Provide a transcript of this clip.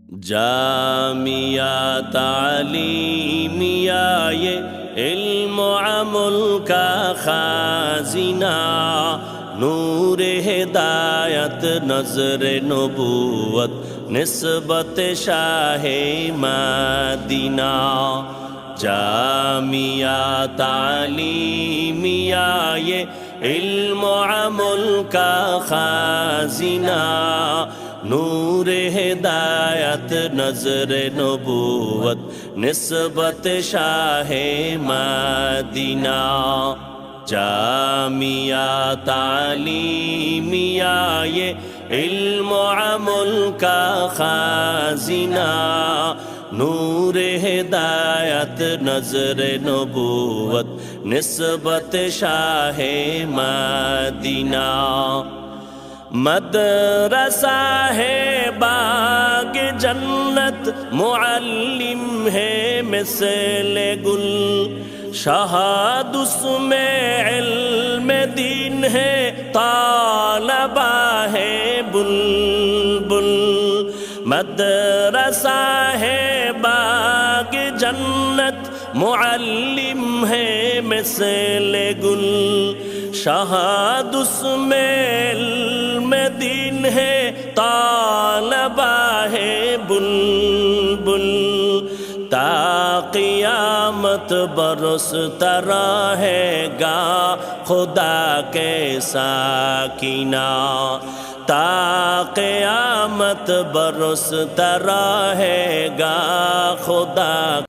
جامعہ تعلیمیہ یہ علم و عمل کا خازنہ، نور ہدایت نظر نبوت نسبت شاہ مدینہ۔ جامعہ تعلیمیہ یہ علم و عمل کا خازنہ، نور ہدایت نظر نبوت نسبت شاہ مدینہ۔ جامعہ تعلیمیہ یہ علم و عمل کا خازنہ، نور ہدایت نظر نبوت نسبت شاہ مدینہ۔ مدرسہ ہے باغ جنت، معلم ہے مثل گل، شہاد اس میں علم دین ہے، طالبہ ہے بلبل۔ مدرسہ ہے باغ جنت، معلم ہے مثل گل، شہاد اس میں علم دین ہے، طالبہ ہے بلبل۔ تا قیامت برستا رہے گا خدا کے ساکینہ، تا قیامت برستا رہے گا خدا